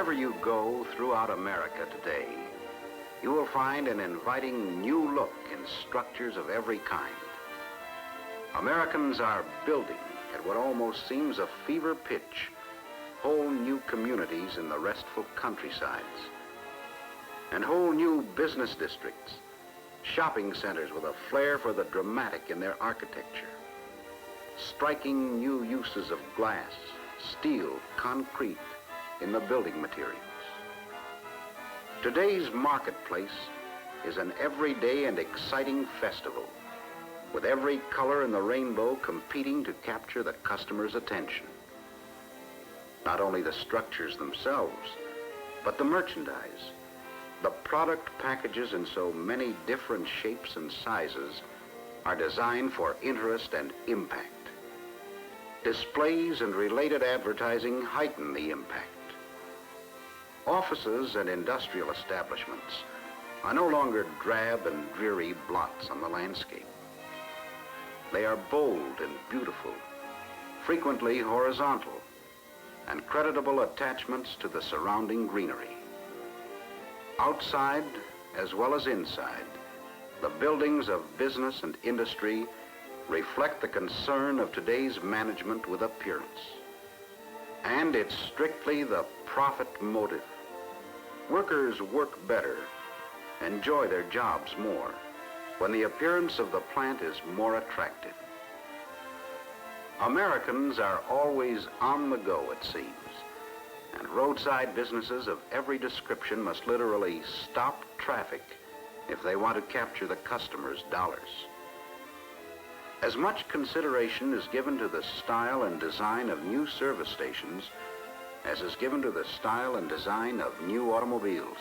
Wherever you go throughout America today, you will find an inviting new look in structures of every kind. Americans are building at what almost seems a fever pitch whole new communities in the restful countrysides, and whole new business districts, shopping centers with a flair for the dramatic in their architecture, striking new uses of glass, steel, concrete in the building materials. Today's marketplace is an everyday and exciting festival, with every color in the rainbow competing to capture the customer's attention. Not only the structures themselves, but the merchandise, the product packages in so many different shapes and sizes are designed for interest and impact. Displays and related advertising heighten the impact. Offices and industrial establishments are no longer drab and dreary blots on the landscape. They are bold and beautiful, frequently horizontal, and creditable attachments to the surrounding greenery. Outside, as well as inside, the buildings of business and industry reflect the concern of today's management with appearance. And it's strictly the profit motive. Workers work better, enjoy their jobs more, when the appearance of the plant is more attractive. Americans are always on the go, it seems, and roadside businesses of every description must literally stop traffic if they want to capture the customer's dollars. As much consideration is given to the style and design of new service stations as is given to the style and design of new automobiles.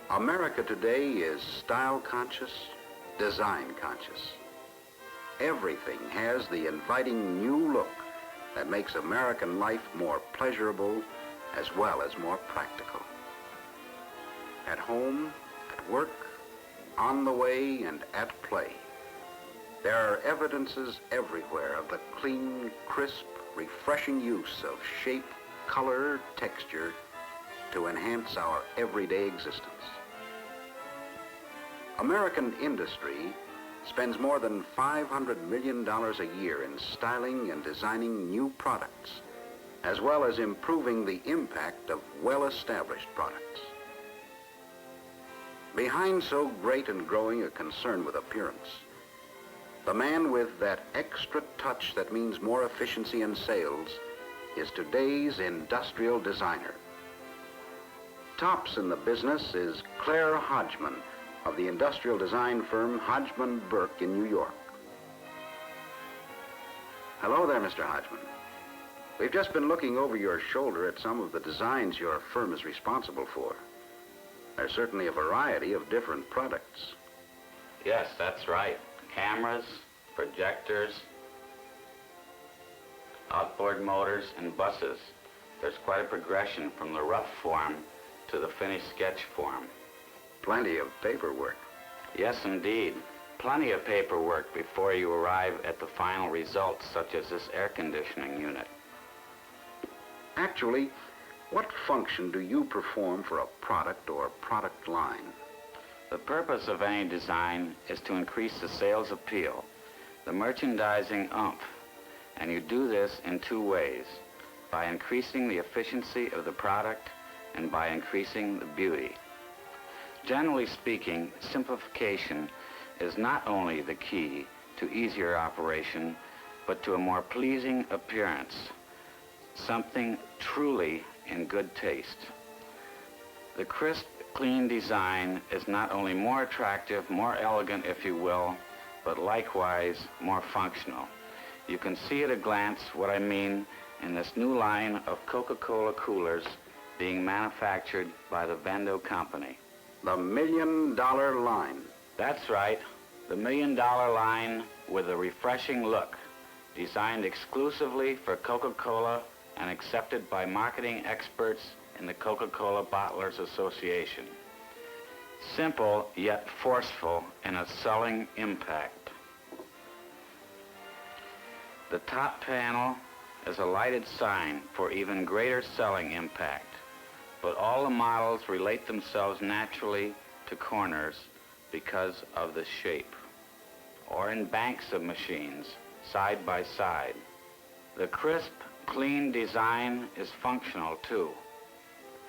America today is style conscious, design conscious. Everything has the inviting new look that makes American life more pleasurable as well as more practical. At home, at work, on the way, and at play, there are evidences everywhere of the clean, crisp, refreshing use of shape, color, texture to enhance our everyday existence. American industry spends more than $500 million a year in styling and designing new products, as well as improving the impact of well-established products. Behind so great and growing a concern with appearance, the man with that extra touch that means more efficiency in sales is today's industrial designer. Tops in the business is Claire Hodgman of the industrial design firm Hodgman Burke in New York. Hello there, Mr. Hodgman. We've just been looking over your shoulder at some of the designs your firm is responsible for. There's certainly a variety of different products. Yes, that's right. Cameras, projectors, outboard motors, and buses. There's quite a progression from the rough form to the finished sketch form. Plenty of paperwork. Yes, indeed. Plenty of paperwork before you arrive at the final results, such as this air conditioning unit. Actually, what function do you perform for a product or product line? The purpose of any design is to increase the sales appeal, the merchandising oomph, and you do this in two ways: by increasing the efficiency of the product and by increasing the beauty. Generally speaking, simplification is not only the key to easier operation, but to a more pleasing appearance, something truly in good taste. The crisp, clean design is not only more attractive, more elegant, if you will, but likewise more functional. You can see at a glance what I mean in this new line of Coca-Cola coolers being manufactured by the Vendo company. The $1 Million line. That's right, the $1 Million line with a refreshing look, designed exclusively for Coca-Cola and accepted by marketing experts in the Coca-Cola Bottlers Association. Simple yet forceful in its selling impact. The top panel is a lighted sign for even greater selling impact. but all the models relate themselves naturally to corners because of the shape, or in banks of machines, side by side. The crisp, clean design is functional too,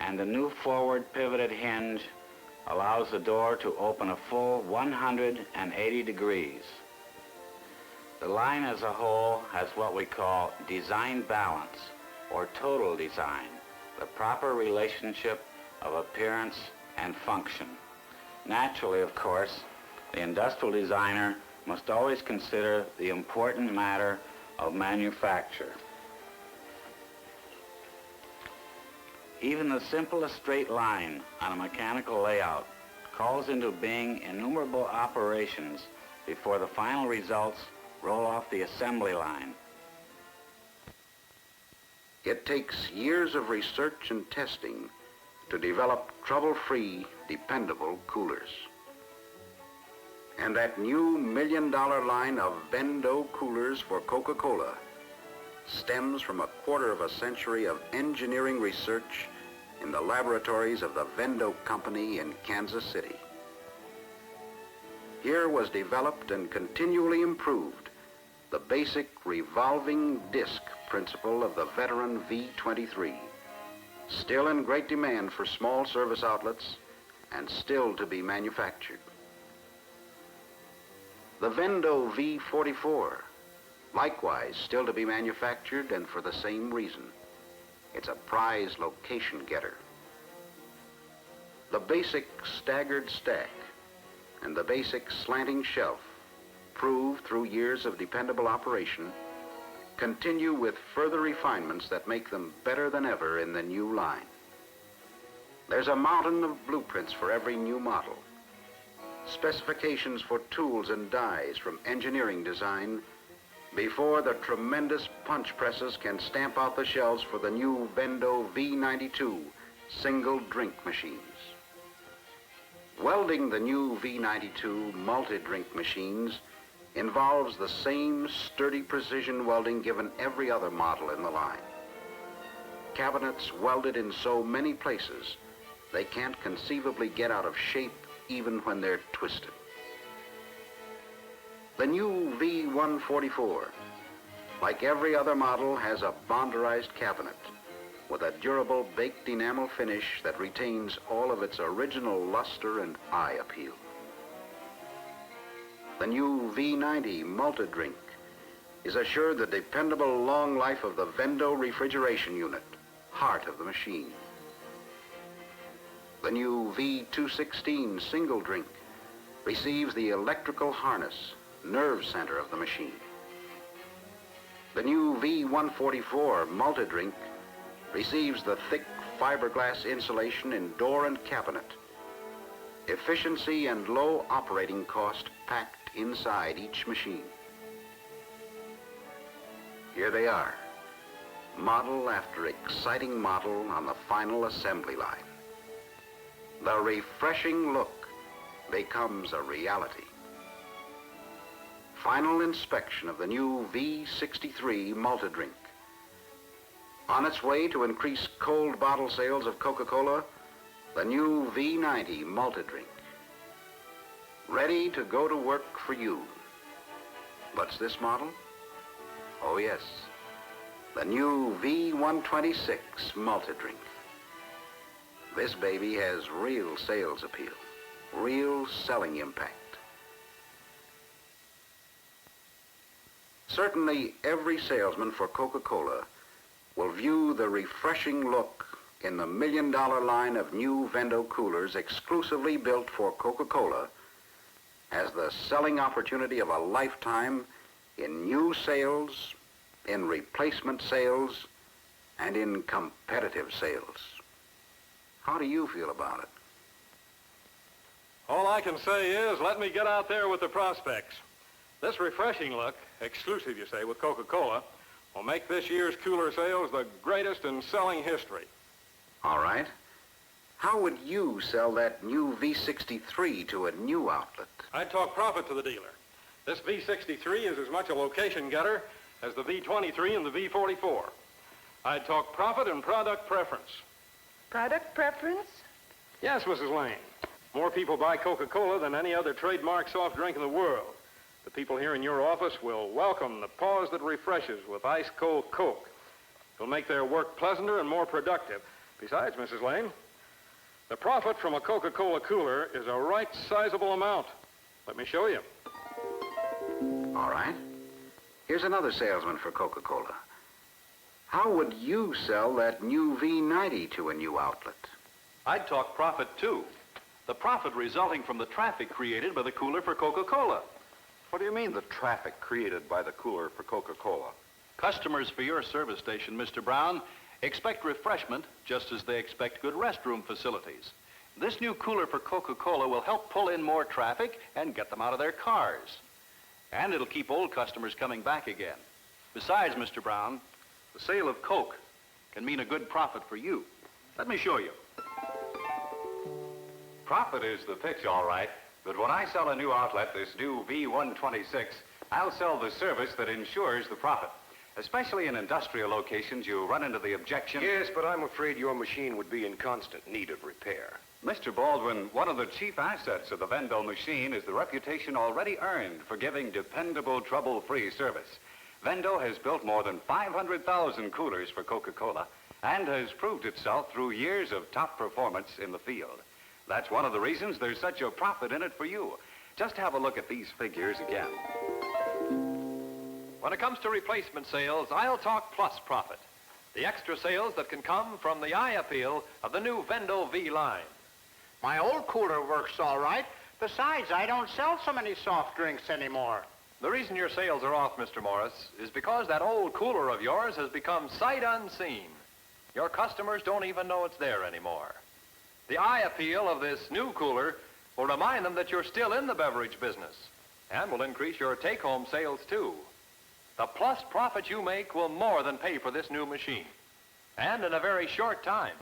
and the new forward pivoted hinge allows the door to open a full 180 degrees. The line as a whole has what we call design balance, or total design, the proper relationship of appearance and function. Naturally, of course, the industrial designer must always consider the important matter of manufacture. Even the simplest straight line on a mechanical layout calls into being innumerable operations before the final results roll off the assembly line. It takes years of research and testing to develop trouble-free, dependable coolers. And that new million-dollar line of Vendo coolers for Coca-Cola stems from a quarter of a century of engineering research in the laboratories of the Vendo Company in Kansas City. Here was developed and continually improved the basic revolving disc principle of the veteran V23, still in great demand for small service outlets and still to be manufactured. The Vendo V44, likewise still to be manufactured, and for the same reason. It's a prize location getter. The basic staggered stack and the basic slanting shelf, proved through years of dependable operation, continue with further refinements that make them better than ever in the new line. There's a mountain of blueprints for every new model, specifications for tools and dies from engineering design, before the tremendous punch presses can stamp out the shells for the new Vendo V92 single drink machines. Welding the new V92 multi-drink machines involves the same sturdy precision welding given every other model in the line. Cabinets welded in so many places they can't conceivably get out of shape even when they're twisted. The new V144, like every other model, has a bonderized cabinet with a durable baked enamel finish that retains all of its original luster and eye appeal. The new V90 multi-drink is assured the dependable long life of the Vendo refrigeration unit, heart of the machine. The new V216 single drink receives the electrical harness, nerve center of the machine. The new V144 multi-drink receives the thick fiberglass insulation in door and cabinet. Efficiency and low operating cost packed inside each machine. Here they are, model after exciting model on the final assembly line. The refreshing look becomes a reality. Final inspection of the new V63 multi-drink. On its way to increase cold bottle sales of Coca-Cola, the new V90 multi-drink. Ready to go to work for you. What's this model? Oh yes, the new V126 multi-drink. This baby has real sales appeal, real selling impact. Certainly every salesman for Coca-Cola will view the refreshing look in the million-dollar line of new Vendo coolers exclusively built for Coca-Cola as the selling opportunity of a lifetime in new sales, in replacement sales, and in competitive sales. How do you feel about it? All I can say is, let me get out there with the prospects. This refreshing look, exclusive, you say, with Coca-Cola, will make this year's cooler sales the greatest in selling history. All right. How would you sell that new V63 to a new outlet? I'd talk profit to the dealer. This V63 is as much a location getter as the V23 and the V44. I'd talk profit and product preference. Product preference? Yes, Mrs. Lane. More people buy Coca-Cola than any other trademark soft drink in the world. The people here in your office will welcome the pause that refreshes with ice-cold Coke. It'll make their work pleasanter and more productive. Besides, Mrs. Lane, the profit from a Coca-Cola cooler is a right sizable amount. Let me show you. All right. Here's another salesman for Coca-Cola. How would you sell that new V90 to a new outlet? I'd talk profit, too. The profit resulting from the traffic created by the cooler for Coca-Cola. What do you mean, the traffic created by the cooler for Coca-Cola? Customers for your service station, Mr. Brown, expect refreshment just as they expect good restroom facilities. This new cooler for Coca-Cola will help pull in more traffic and get them out of their cars. And it'll keep old customers coming back again. Besides, Mr. Brown, the sale of Coke can mean a good profit for you. Let me show you. Profit is the pitch, all right. But when I sell a new outlet, this new V126, I'll sell the service that ensures the profit. Especially in industrial locations, you run into the objection... Yes, but I'm afraid your machine would be in constant need of repair. Mr. Baldwin, one of the chief assets of the Vendo machine is the reputation already earned for giving dependable, trouble-free service. Vendo has built more than 500,000 coolers for Coca-Cola and has proved itself through years of top performance in the field. That's one of the reasons there's such a profit in it for you. Just have a look at these figures again. When it comes to replacement sales, I'll talk plus profit. The extra sales that can come from the eye appeal of the new Vendo V line. My old cooler works all right. Besides, I don't sell so many soft drinks anymore. The reason your sales are off, Mr. Morris, is because that old cooler of yours has become sight unseen. Your customers don't even know it's there anymore. The eye appeal of this new cooler will remind them that you're still in the beverage business and will increase your take-home sales, too. The plus profit you make will more than pay for this new machine, and in a very short time.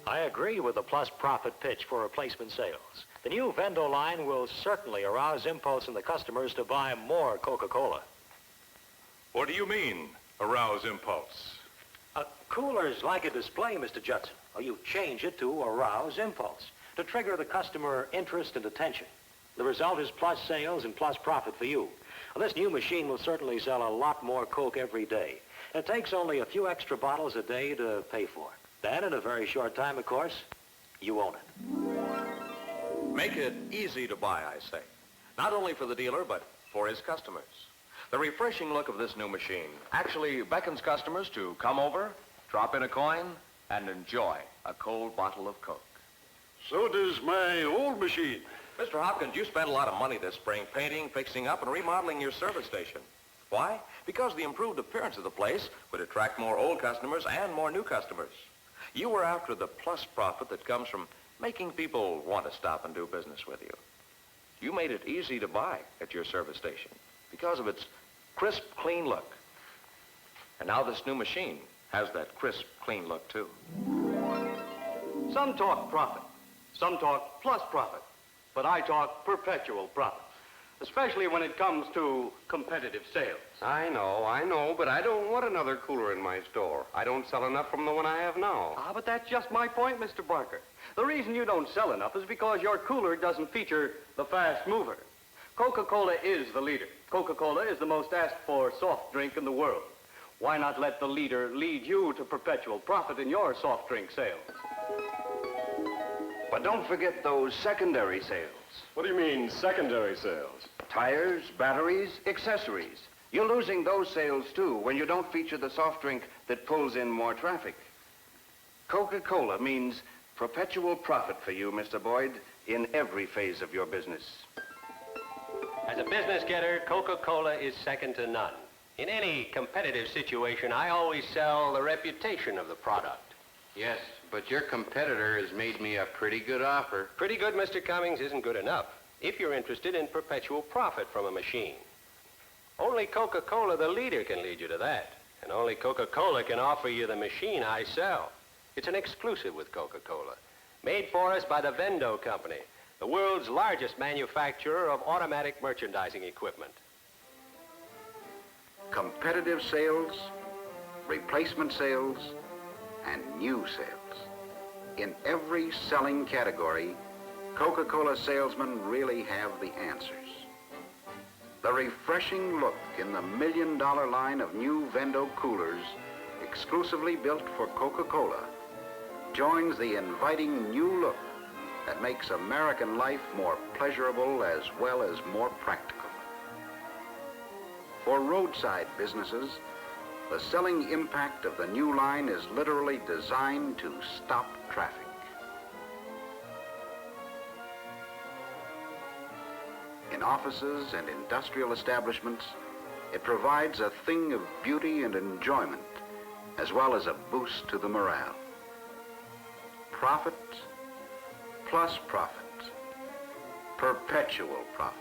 I agree with the plus profit pitch for replacement sales. The new Vendo line will certainly arouse impulse in the customers to buy more Coca-Cola. What do you mean, arouse impulse? A cooler's like a display, Mr. Judson. Or you change it to arouse impulse, to trigger the customer interest and attention. The result is plus sales and plus profit for you. Well, this new machine will certainly sell a lot more Coke every day. It takes only a few extra bottles a day to pay for. Then, in a very short time, of course, you own it. Make it easy to buy, I say. Not only for the dealer, but for his customers. The refreshing look of this new machine actually beckons customers to come over, drop in a coin, and enjoy a cold bottle of Coke. So does my old machine. Mr. Hopkins, you spent a lot of money this spring painting, fixing up, and remodeling your service station. Why? Because the improved appearance of the place would attract more old customers and more new customers. You were after the plus profit that comes from making people want to stop and do business with you. You made it easy to buy at your service station because of its crisp, clean look. And now this new machine has that crisp, clean look, too. Some talk profit. Some talk plus profit. But I talk perpetual profit, especially when it comes to competitive sales. I know, but I don't want another cooler in my store. I don't sell enough from the one I have now. But that's just my point, Mr. Barker. The reason you don't sell enough is because your cooler doesn't feature the fast mover. Coca-Cola is the leader. Coca-Cola is the most asked for soft drink in the world. Why not let the leader lead you to perpetual profit in your soft drink sales? But don't forget those secondary sales. What do you mean, secondary sales? Tires, batteries, accessories. You're losing those sales, too, when you don't feature the soft drink that pulls in more traffic. Coca-Cola means perpetual profit for you, Mr. Boyd, in every phase of your business. As a business getter, Coca-Cola is second to none. In any competitive situation, I always sell the reputation of the product. Yes, but your competitor has made me a pretty good offer. Pretty good, Mr. Cummings, isn't good enough if you're interested in perpetual profit from a machine. Only Coca-Cola, the leader, can lead you to that. And only Coca-Cola can offer you the machine I sell. It's an exclusive with Coca-Cola, made for us by the Vendo Company, the world's largest manufacturer of automatic merchandising equipment. Competitive sales, replacement sales, and new sales. In every selling category, Coca-Cola salesmen really have the answers. The refreshing look in the $1 million line of new Vendo coolers, exclusively built for Coca-Cola, joins the inviting new look that makes American life more pleasurable as well as more practical. For roadside businesses, the selling impact of the new line is literally designed to stop traffic. In offices and industrial establishments, it provides a thing of beauty and enjoyment, as well as a boost to the morale. Profit plus profit, perpetual profit.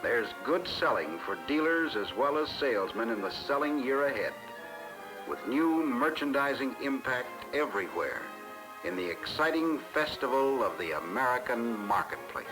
There's good selling for dealers as well as salesmen in the selling year ahead, with new merchandising impact everywhere in the exciting festival of the American marketplace.